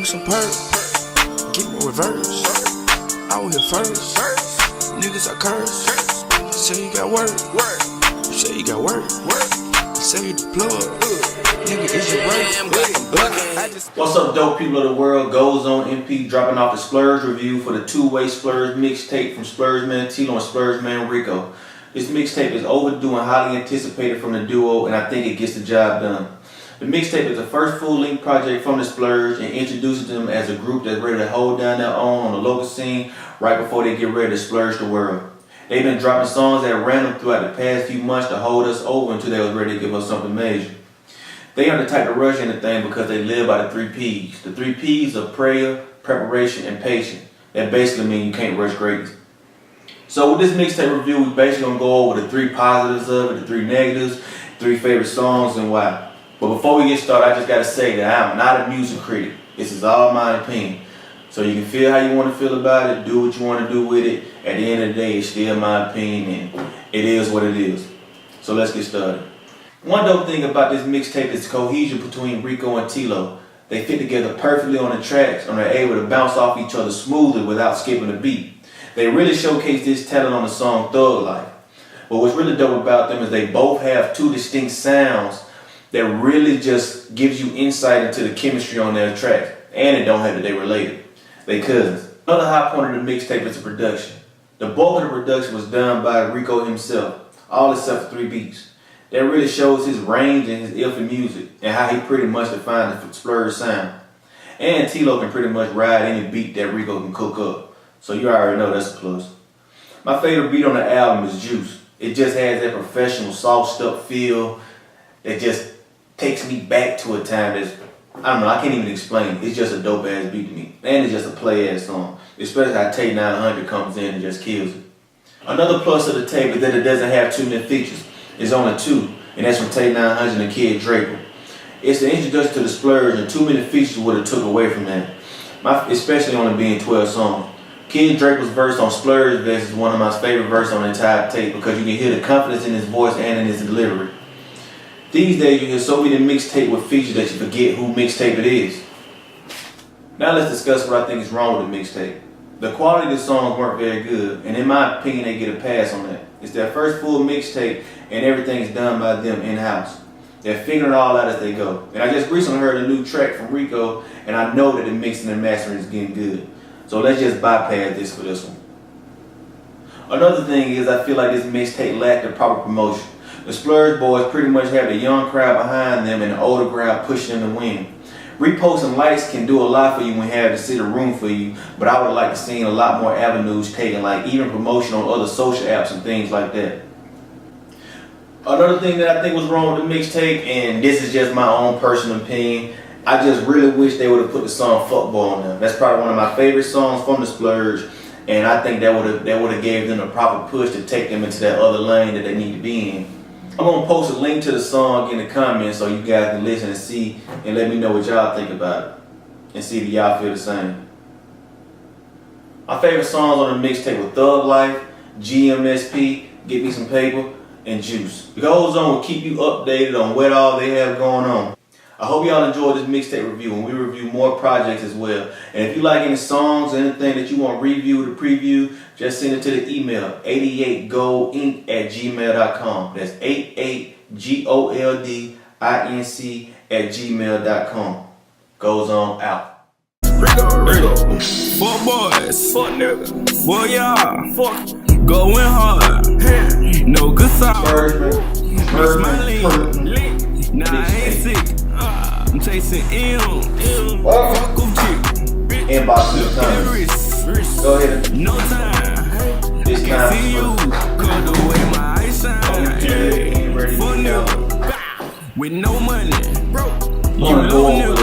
some perk, get more reverse. Out here first, niggas I curse. Say you got work, say you got work. Say you the plug, nigga is your work. What's up, dope people of the world? Goes on MP dropping off the Splurge review for the two-way Splurge mixtape from Splurge Man Tylan and Splurge Man Rico. This mixtape is overdue and highly anticipated from the duo, and I think it gets the job done. The mixtape is the first full-length project from the Splurge and introduces them as a group that's ready to hold down their own on the local scene right before they get ready to splurge the world. They've been dropping songs at random throughout the past few months to hold us over until they was ready to give us something major. They are the type to rush anything because they live by the 3 P's. The 3 P's are prayer, preparation, and patience. That basically means you can't rush greatness. So with this mixtape review, we basically gonna go over the 3 positives of it, the 3 negatives, 3 favorite songs, and why. But before we get started, I just gotta say that I'm not a music critic. This is all my opinion. So you can feel how you want to feel about it, do what you want to do with it. At the end of the day, it's still my opinion, and it is what it is. So let's get started. One dope thing about this mixtape is the cohesion between Rico and Tylan. They fit together perfectly on the tracks and are able to bounce off each other smoothly without skipping a beat. They really showcase this talent on the song Thug Life. But what's really dope about them is they both have 2 distinct sounds that really just gives you insight into the chemistry on their tracks. And it don't have that they related. They cousins. Another high point of the mixtape is the production. The bulk of the production was done by Rico himself, all except for 3 beats. That really shows his range and his ear for music and how he pretty much defined the Splurge sound. And Tylan can pretty much ride any beat that Rico can cook up. So you already know that's a plus. My favorite beat on the album is Juice. It just has that professional, sauced up feel that just takes me back to a time that's, I don't know, I can't even explain it. It's just a dope ass beat to me. And it's just a play ass song. Especially how Tylan 900 comes in and just kills it. Another plus of the tape is that it doesn't have too many features. It's only 2. And that's from Tylan 900 and Kid Draper. It's the introduction to the Splurge, and too many features would have took away from that. Especially only being 12 songs. Kid Draper's verse on Splurge is one of my favorite verses on the entire tape because you can hear the confidence in his voice and in his delivery. These days you hear so many mixtape with features that you forget who mixtape it is. Now let's discuss what I think is wrong with the mixtape. The quality of the songs weren't very good, and in my opinion they get a pass on that. It's their first full mixtape and everything's done by them in-house. They're figuring it all out as they go. And I just recently heard a new track from Rico, and I know that the mixing and mastering is getting good. So let's just bypass this for this one. Another thing is I feel like this mixtape lacked the proper promotion. The Splurge boys pretty much have the young crowd behind them and the older crowd pushing them to win. Reposting likes can do a lot for you when you have to sit a room for you, but I would like to see a lot more avenues taken, like even promotion on other social apps and things like that. Another thing that I think was wrong with the mixtape, and this is just my own personal opinion, I just really wish they would have put the song Fuck Boy on them. That's probably one of my favorite songs from the Splurge, and I think that would have gave them a proper push to take them into that other lane that they need to be in. I'm gonna post a link to the song in the comments so you guys can listen and see and let me know what y'all think about it and see if y'all feel the same. My favorite songs on the mixtape were Thug Life, GMSP, Get Me Some Paper, and Juice. The Goes On will keep you updated on what all they have going on. I hope y'all enjoyed this mixtape review, and we review more projects as well. And if you like any songs or anything that you want reviewed or preview, just send it to the email 88goldinc@gmail.com. That's 88goldinc@gmail.com. Goes On out. Rico. Fuck boys. Fuck nigga. Boy, y'all. Fuck. Going hard. No good song. Nah, I ain't sick. I'm chasing M. Fuck with chick. Inbox to the comments. Go ahead. No time. This time. See you. Cut the way my eyes shine. For nigga. With no money. You Wanna go over